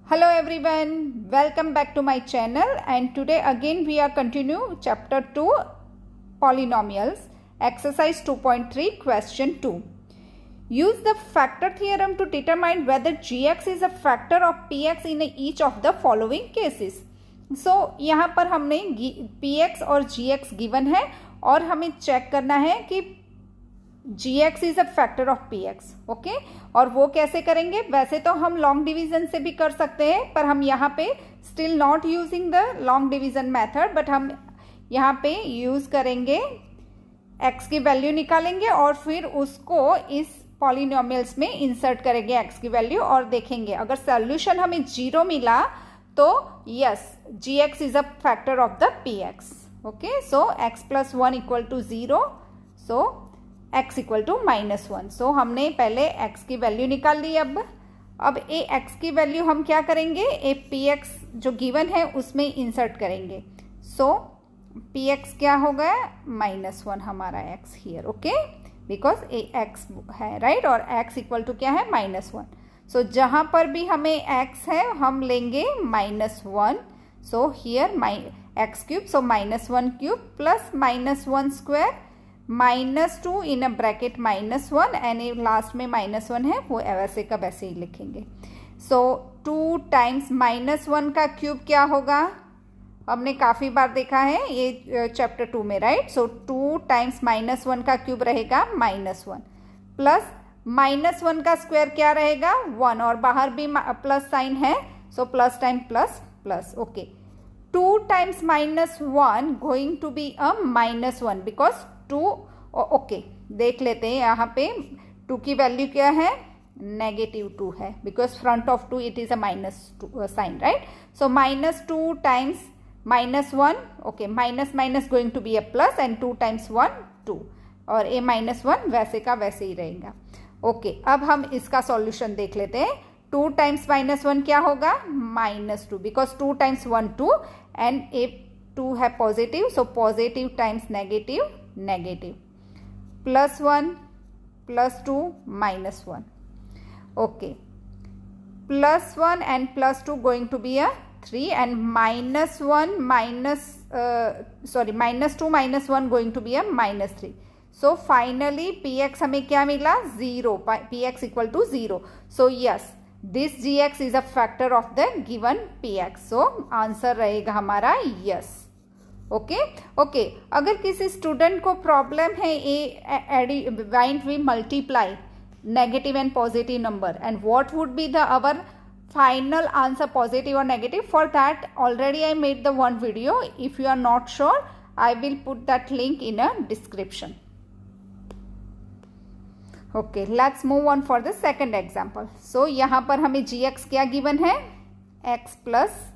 Hello everyone, welcome back to my channel and today again we are continue chapter 2 polynomials exercise 2.3 question 2. Use the factor theorem to determine whether gx is a factor of px in each of the following cases. So यहाँ पर हमने px और gx given है और हमें check करना है कि gx is a factor of px. Okay, और वो कैसे करेंगे? वैसे तो हम लॉन्ग डिवीजन से भी कर सकते हैं पर हम यहाँ पे still not using the long division method, but हम यहाँ पे यूज करेंगे x की वैल्यू निकालेंगे और फिर उसको इस पॉलिनोमियल्स में इंसर्ट करेंगे x की वैल्यू और देखेंगे अगर सोल्यूशन हमें 0 मिला तो yes gx is a factor of the px. Okay, so x plus 1 equal to 0, so x equal to -1. So हमने पहले x की वैल्यू निकाल ली. अब ए x की वैल्यू हम क्या करेंगे? ए px जो गिवन है उसमें इंसर्ट करेंगे. सो px क्या होगा? -1 हमारा x here. Okay, because A x है राइट, और x इक्वल टू क्या है? -1. सो जहां पर भी हमें x है हम लेंगे -1. So here x cube, so -1 cube plus -1 square -2 in a bracket -1 and last में -1 है वो वैसे का वैसे ही लिखेंगे. सो 2 टाइम्स -1 का क्यूब क्या होगा? हमने काफ़ी बार देखा है ये चैप्टर 2 में राइट. सो 2 टाइम्स -1 का क्यूब रहेगा -1 प्लस -1 का स्क्वायर क्या रहेगा? 1, और बाहर भी प्लस साइन है so plus time plus plus. Okay, 2 times -1 going to be a -1 because 2. Okay, देख लेते हैं यहाँ पे 2 की वैल्यू क्या है? -2 है because front of 2 it is a -2 sign right. So -2 times -1. Okay, minus going to be a plus and 2 times 1 2, और ए -1 वैसे का वैसे ही रहेगा. ओके, अब हम इसका सॉल्यूशन देख लेते हैं. 2 टाइम्स -1 क्या होगा? -2 बिकॉज 2 टाइम्स 1 2 एंड ए 2 है positive, so positive times negative negative, +1 +2 -1. Okay, +1 and +2 going to be a 3 and -2 -1 going to be a -3. So finally px हमें क्या मिला? 0. px equal to 0. So yes this gx is a factor of the given px. So answer रहेगा हमारा yes. Okay, अगर किसी student को problem है when we multiply negative and positive number and what would be the our final answer, positive और negative, for that already I made the one video. If you are not sure I will put that link in a description. Okay, let's move on for the second example. So यहाँ पर हमें gx क्या given है? x plus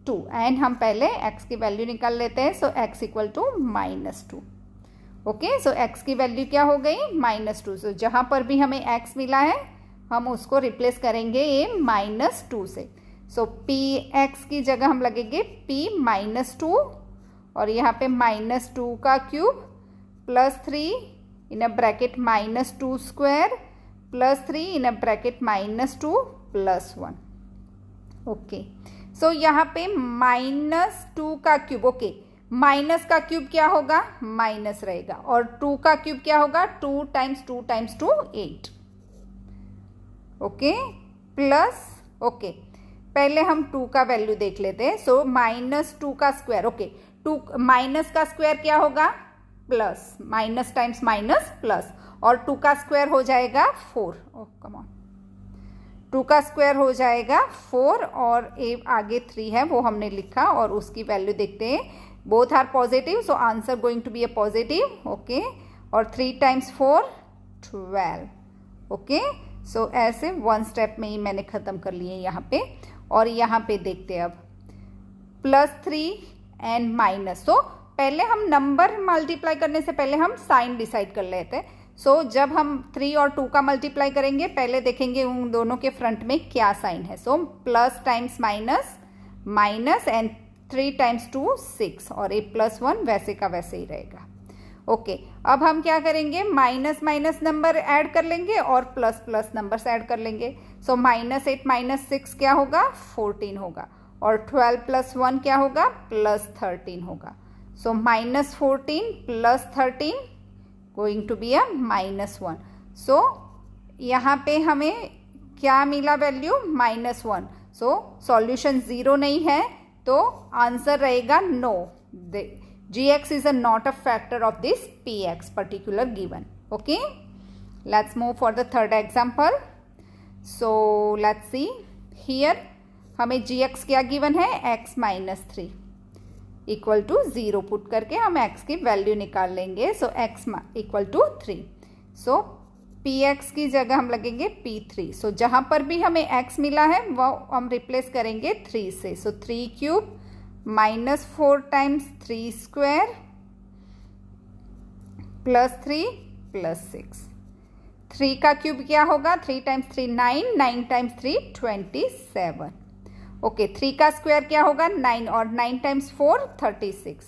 2 and हम पहले x की वैल्यू निकाल लेते हैं. So x equal to -2. Okay, so x की वैल्यू क्या हो गई? -2. सो जहां पर भी हमें x मिला है हम उसको रिप्लेस करेंगे ये -2 से. सो px की जगह हम लगेंगे p -2 और यहाँ पे -2 का cube +3 in a bracket -2 square +3 in a bracket -2 +1. Okay, so यहाँ पे -2 का क्यूब. ओके, माइनस का क्यूब क्या होगा? माइनस रहेगा, और 2 का क्यूब क्या होगा? 2 times 2 times 2 8. Okay, plus. Okay, पहले हम 2 का वैल्यू देख लेते हैं. सो -2 का स्क्वायर. ओके, 2 माइनस का स्क्वायर क्या होगा? Plus. Minus times minus plus, और 2 का स्क्वायर हो जाएगा 4. ओह कम ऑन, 2 का स्क्वायर हो जाएगा 4 और ए आगे 3 है वो हमने लिखा और उसकी वैल्यू देखते हैं. Both are positive, so answer going to be a positive. Okay, और 3 टाइम्स 4 12. ओके, सो ऐसे 1 स्टेप में ही मैंने ख़त्म कर लिए यहाँ पे. और यहाँ पे देखते हैं अब +3 एंड माइनस. सो पहले हम नंबर मल्टीप्लाई करने से पहले हम साइन डिसाइड कर लेते हैं. सो जब हम 3 और 2 का मल्टीप्लाई करेंगे पहले देखेंगे उन दोनों के फ्रंट में क्या साइन है. So plus times minus minus and 3 times 2 6, और ए +1 वैसे का वैसे ही रहेगा. ओके, अब हम क्या करेंगे, माइनस माइनस नंबर ऐड कर लेंगे और प्लस प्लस नंबर्स ऐड कर लेंगे। सो -8 - 6 क्या होगा, 14 होगा, और 12 + 1 क्या होगा, +13 होगा। सो -14 + 13 गोइंग टू बी अ -1। सो यहाँ पे हमें क्या मिला वैल्यू, -1। सो सॉल्यूशन 0 नहीं है, तो आंसर रहेगा no, gx is a not a factor of this px particular given. Okay, let's move for the third example. So let's see here, हमें gx क्या given है, x - 3 इक्वल टू 0 पुट करके हम x की वैल्यू निकाल लेंगे। So x equal to 3। So px की जगह हम लगेंगे p3। सो जहां पर भी हमें x मिला है वो हम रिप्लेस करेंगे 3 से। सो 3 क्यूब -4 × 3 स्क्वायर +3 + 6। 3 का क्यूब क्या होगा, 3 × 3 9, 9 × 3 27। ओके, 3 का स्क्वायर क्या होगा, 9, और 9 × 4 36,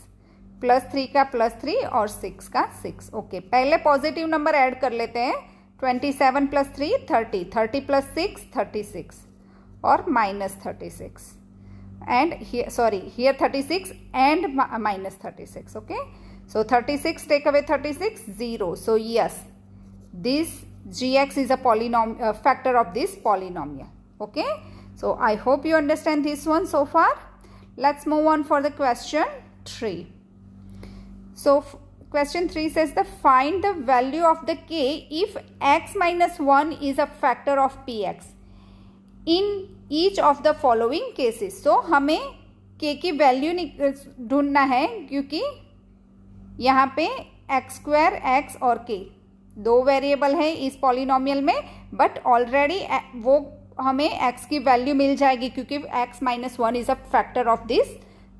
+3 का +3 और 6 का 6। ओके, पहले पॉजिटिव नंबर ऐड कर लेते हैं। 27 + 3 30, 30 + 6 36 और -36, and here, sorry, here 36 and -36. Okay, so 36 take away 36, 0. So yes, this gx is a polynomial, factor of this polynomial. Okay, so I hope you understand this one so far. Let's move on for the question 3. So question 3 says the find the value of the k if x - 1 is a factor of px in each of the following cases. So हमें k की value ढूंढना है, क्योंकि यहाँ पे x² x और k दो variable है इस पॉलिनोमियल में, बट ऑलरेडी वो हमें x की वैल्यू मिल जाएगी क्योंकि x - 1 is a factor of this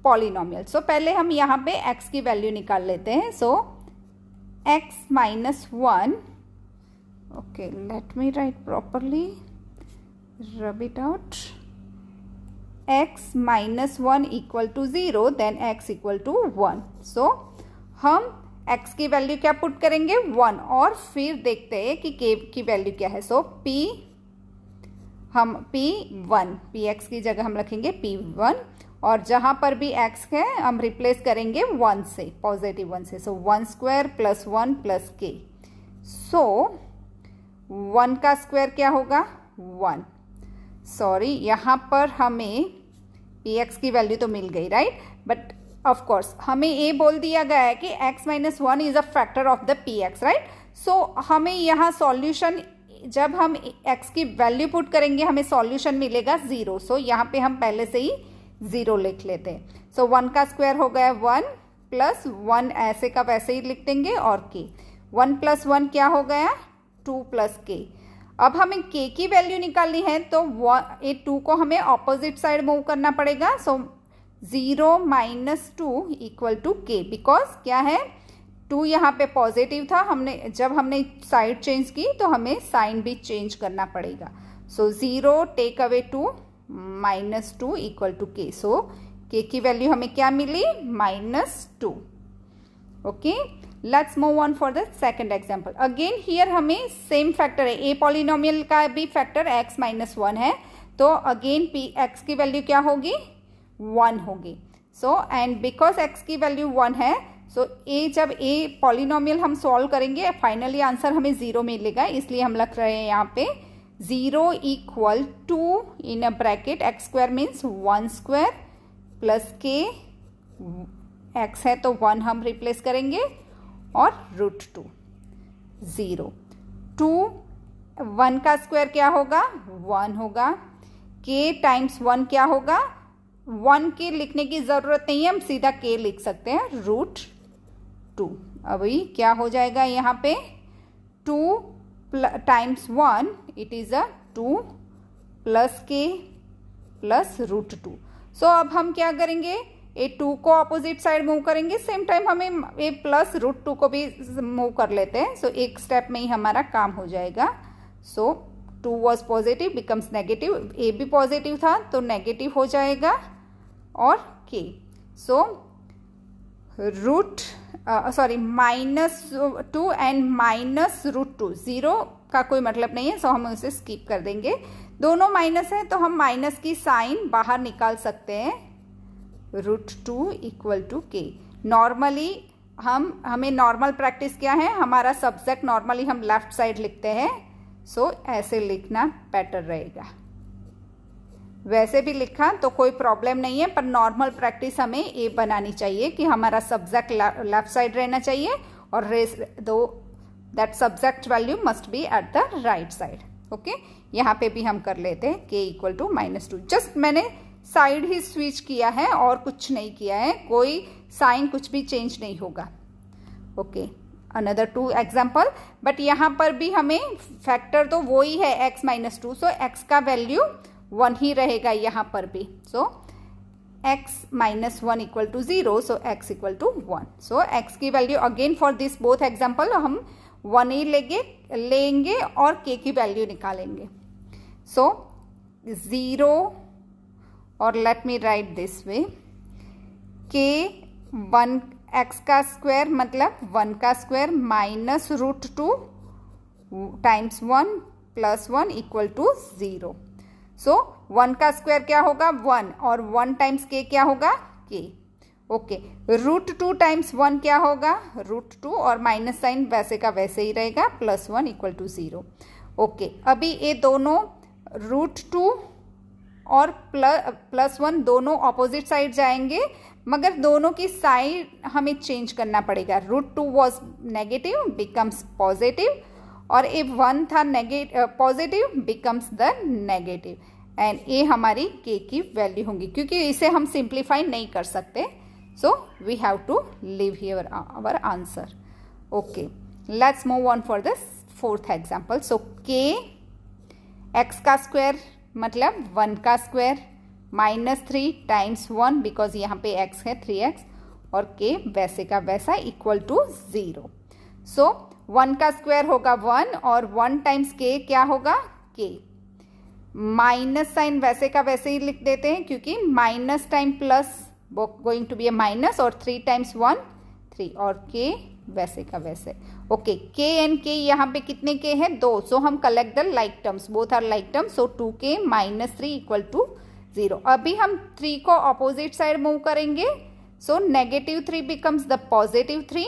polynomial. So पहले हम यहाँ पे x की वैल्यू निकाल लेते हैं। So x - 1, okay, late me right properly, rub it out, x - 1 equal to 0, then x equal to 1. So हम x की वैल्यू क्या पुट करेंगे, 1, और फिर देखते हैं कि k की वैल्यू क्या है। सो p1, px की जगह हम रखेंगे p1, और जहां पर भी x है हम रिप्लेस करेंगे 1 से, पॉजिटिव 1 से। सो 1² + 1 + k। सो 1 का स्क्वायर क्या होगा, 1। सॉरी, यहाँ पर हमें px की वैल्यू तो मिल गई, राइट, बट ऑफ कोर्स हमें ये बोल दिया गया है कि x - 1 is a factor of the px, right. So हमें यहाँ सॉल्यूशन, जब हम x की वैल्यू पुट करेंगे हमें सॉल्यूशन मिलेगा 0। सो यहाँ पे हम पहले से ही 0 लिख लेते हैं। सो 1 का स्क्वायर हो गया 1 + 1, ऐसे का वैसे ही लिख देंगे, और k 1 + 1 क्या हो गया, 2 + k। अब हमें k की वैल्यू निकालनी है, तो ये 2 को हमें ऑपोजिट साइड मूव करना पड़ेगा। सो 0 - 2 = k, बिकॉज क्या है, 2 यहाँ पे पॉजिटिव था, जब हमने साइड चेंज की तो हमें साइन भी चेंज करना पड़ेगा। सो 0 टेक अवे 2 -2 = k। सो k की वैल्यू हमें क्या मिली, -2। Okay, let's move on for the second example. Again here हमें सेम फैक्टर है, ए पॉलिनोमियल का भी फैक्टर x - 1 है, तो अगेन x की वैल्यू क्या होगी, 1 होगी। सो एंड बिकॉज x की वैल्यू 1 है, सो जब ए पॉलिनोमियल हम सॉल्व करेंगे फाइनली आंसर हमें 0 मिलेगा, इसलिए हम लिख रहे हैं यहाँ पे 0 = 2 in a bracket, x² means 1² + k, x है तो 1 हम रिप्लेस करेंगे, और √2, 0। 2 1 का स्क्वायर क्या होगा, 1 होगा, k × 1 क्या होगा, 1 के लिखने की जरूरत नहीं है, हम सीधा k लिख सकते हैं, √2। अभी क्या हो जाएगा यहाँ पे, 2 × 1 इट इज अ 2 + k + √2। सो अब हम क्या करेंगे, ये 2 को अपोजिट साइड मूव करेंगे, सेम टाइम हमें ये प्लस √2 को भी मूव कर लेते हैं। सो एक स्टेप में ही हमारा काम हो जाएगा। सो 2 वॉज पॉजिटिव बिकम्स नेगेटिव, ए भी पॉजिटिव था तो नेगेटिव हो जाएगा, और k। सो √2 -2 एंड -√2, 0 का कोई मतलब नहीं है, सो हम उसे स्किप कर देंगे। दोनों माइनस है तो हम माइनस की साइन बाहर निकाल सकते हैं, √2 इक्वल टू k। नॉर्मली हमें नॉर्मल प्रैक्टिस क्या है, हमारा सब्जेक्ट नॉर्मली हम लेफ्ट साइड लिखते हैं, सो ऐसे लिखना बेटर रहेगा। वैसे भी लिखा तो कोई प्रॉब्लम नहीं है, पर नॉर्मल प्रैक्टिस हमें ये बनानी चाहिए कि हमारा सब्जेक्ट लेफ्ट साइड रहना चाहिए और that subject value must be at the right side. Okay, यहाँ पे भी हम कर लेते हैं k इक्वल टू -2। जस्ट मैंने साइड ही स्विच किया है और कुछ नहीं किया है, कोई साइन कुछ भी चेंज नहीं होगा। ओके, अनदर 2 एग्जाम्पल, बट यहाँ पर भी हमें फैक्टर तो वो ही है x -2, सो x का वैल्यू 1 ही रहेगा यहाँ पर भी। So x -1 equal to 0, so x equal to 1। So x की value again for this both example हम 1 ही लेंगे और k की वैल्यू निकालेंगे। सो 0, और let me write this way, k 1 x का स्क्वायर मतलब 1 का square -√2 times 1 plus 1 equal to 0। So 1 का स्क्वायर क्या होगा 1, और 1 टाइम्स k क्या होगा k। ओके, √2 टाइम्स 1 क्या होगा √2, और माइनस साइन वैसे का वैसे ही रहेगा, प्लस 1 इक्वल टू 0। ओके, अभी ये दोनों √2 और प्लस 1 दोनों ऑपोजिट साइड जाएंगे, मगर दोनों की साइड हमें चेंज करना पड़ेगा। √2 वॉज नेगेटिव बिकम्स पॉजिटिव, और if 1 था positive becomes the negative, and ये हमारी k की वैल्यू होंगी, क्योंकि इसे हम सिंप्लीफाई नहीं कर सकते, so we have to leave here our answer. Okay, let's move on for this 4th example. So k x का स्क्वायर मतलब 1 का स्क्वायर -3 टाइम्स 1, बिकॉज यहाँ पे x है 3x, और k वैसे का वैसा इक्वल टू 0। सो 1 का स्क्वायर होगा 1, और 1 टाइम्स k क्या होगा k। माइनस साइन वैसे का वैसे ही लिख देते हैं, क्योंकि minus time plus going to be a minus, और 3 टाइम्स 1 3, और k वैसे का वैसे। ओके, k एंड k यहाँ पे कितने k है 2, सो हम collect the like terms, both are like terms, so 2k -3 equal to 0। अभी हम 3 को ऑपोजिट साइड मूव करेंगे, सो -3 बिकम्स द +3,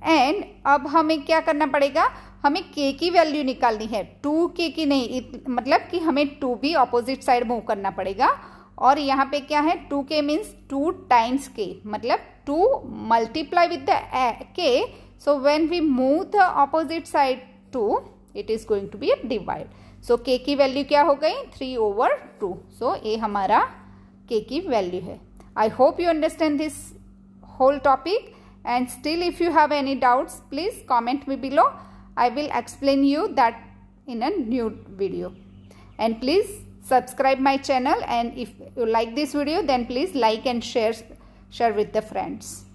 एंड अब हमें क्या करना पड़ेगा, हमें k की वैल्यू निकालनी है, 2k की नहीं, मतलब कि हमें 2 भी ऑपोजिट साइड मूव करना पड़ेगा, और यहाँ पे क्या है 2k मीन्स 2 टाइम्स k, मतलब 2 multiply with the k, so when we move the opposite side 2 it is going to be a divide. So k की वैल्यू क्या हो गई 3/2, सो ये हमारा k की वैल्यू है। I hope you understand this whole topic, and still if you have any doubts please comment me below. I will explain you that in a new video, and please subscribe my channel, and if you like this video then please like and share with the friends.